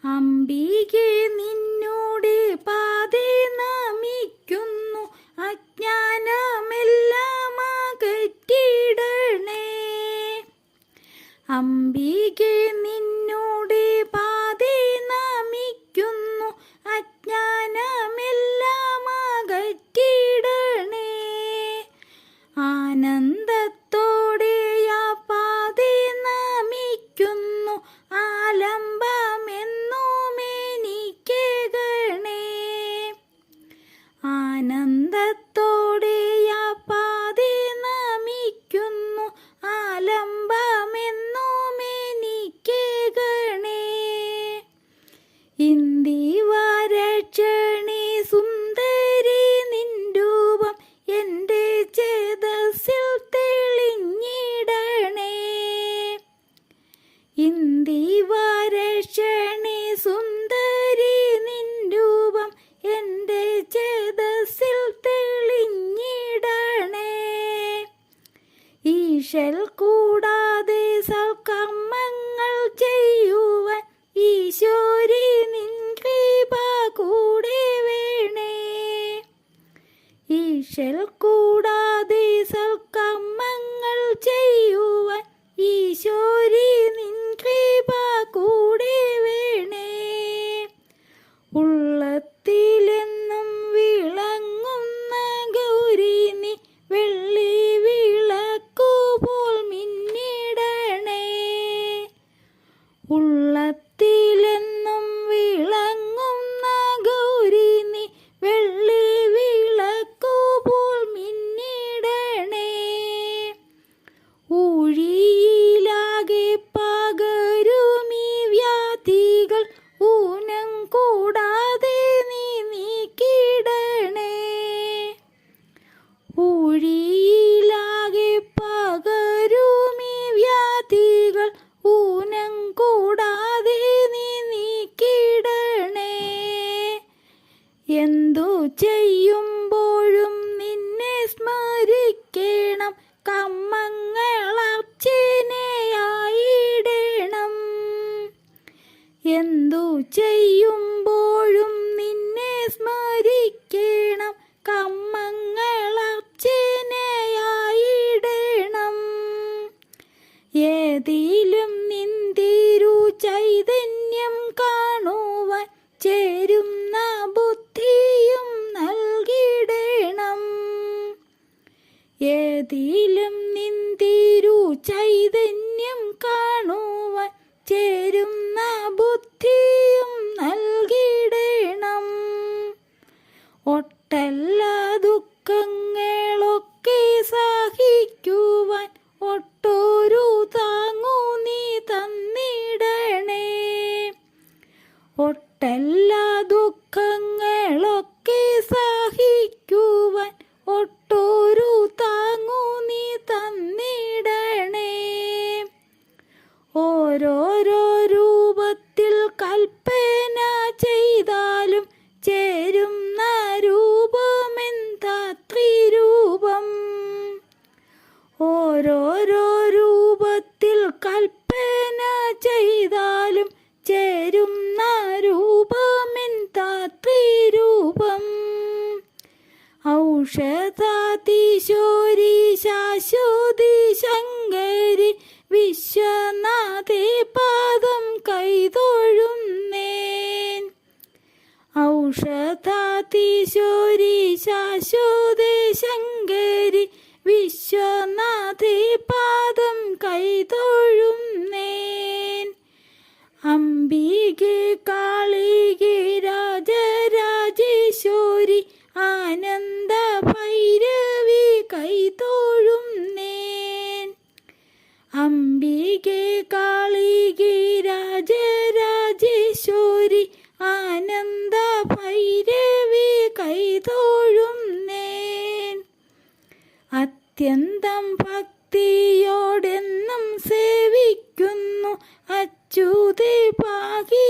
അംബികെ നിന്നോട് പാതേ നമിക്കുന്നു, അജ്ഞാനമെല്ലാം അകറ്റിടണേ. അംബികെ നിന്നോട് പാതേ നമിക്കുന്നു, അജ്ഞാനമെല്ലാം അകറ്റിടണേ. ആനന്ദത്തോടെ ആ പാതേ നമിക്കുന്നു, ആലംബമെന്നും എനിക്കേകണേ. ആനന്ദത്തോടെ ആ പാതേ നമിക്കുന്നു, ആലംബമെന്നും എനിക്കേകണേ. ഇന്ദിവരക്ഷണേ സുന്ദരി നിൻ രൂപം എൻ്റെ ചേതസ്സിൽ തെളിഞ്ഞിടണേ. ഇന്ദിവരക്ഷണേ സുന്ദരി നിൻ രൂപം എൻ്റെ ചേതസ്സിൽ തെളിഞ്ഞിടണേ. ഈശൽ കൂടാതെ സൽക്കർമ്മങ്ങൾ ചെയ്യുവാൻ ഈശോരി നിൻ കൃപ കൂടെ വേണേ. ഈശൽ കൂടാതെ സൽക്കർമ്മങ്ങൾ ചെയ്യുവാൻ ഈശോരി നിൻ കൃപ കൂടെ വേണേ. ഉള്ളത്തിലെന്നും വിളങ്ങുന്ന ഗൗരി നീ വെള്ളി വിളക്കുപോൽ മിന്നിടണേ. ഉള്ളത്തിലെന്നും വിളങ്ങുന്ന ഗൗരി നീ വെള്ളി വിളക്കുപോൽ മിന്നിടണേ. ഊഴിയിലാകെ പകരുമീ വ്യാധികൾ ഊനം കൂടാതെ നീ നീക്കിടണേ. ഊഴിയിലാകെ പകരുമീ വ്യാധികൾ ഊനം കൂടാതെ നീ നീക്കിടണേ. എന്തു ചെയ്യുമ്പോഴും നിന്നെ സ്മരിക്കണം, കർമ്മങ്ങളർച്ചനയായിടണം. എന്തു ചെയ്യുമ്പോഴും നിന്നെ സ്മരിക്കണം, കർമ്മങ്ങളർച്ചനയായിടണം. ഏതിലും നിന്തിരു ചൈതന്യം കാണുവാൻ ചേരുന്ന ബുദ്ധിയും നൽകിടണം. ഏതിലും നിന്തിരു ചൈതന്യം കാണുവാൻ ചേരുന്ന ബുദ്ധിയും നൽകിടണം. ഒട്ടല്ല ദുഃഖങ്ങളൊക്കെ സഹിക്കുവാൻ ഒട്ടൊരു താങ്ങു നീ തന്നിടണേ. ഒട്ടല്ല ദുഃഖങ്ങളൊക്കെ സഹിക്കുവാൻ ഒട്ടൊരു താങ്ങു നീ തന്നിടണേ. ഓരോരോ രൂപത്തിൽ കൽപ്പന ചെയ്താലും ചേരുന്ന രൂപമെന്താ ത്രിരൂപം. ഓരോരോ രൂപത്തിൽ കൽപ്പന ചെയ്താലും ചേരുന്ന രൂപമെന്താ ത്രിരൂപം. ഔഷധാതിശോരി ശാശ്വതി ശങ്കരി വിശ്വനാഥേ പാദം കൈതൊഴുന്നേൻ. ഔഷധാതിശോരി ശാശ്വതി ശങ്കരി വിശ്വനാഥേ പാദം കൈതൊഴുന്നേൻ. അംബികെ കാളികെ രാജരാജേശ്വരി ആനന്ദ ഭൈരവി കൈതൊഴുന്നേൻ. അംബികെ കാളികെ രാജരാജേശ്വരി ആനന്ദ ഭൈരവി കൈതൊഴുന്നേൻ. അത്യന്തം ഭക്തിയോടെന്നും സേവിക്കുന്നു അച്യുതേ പാകി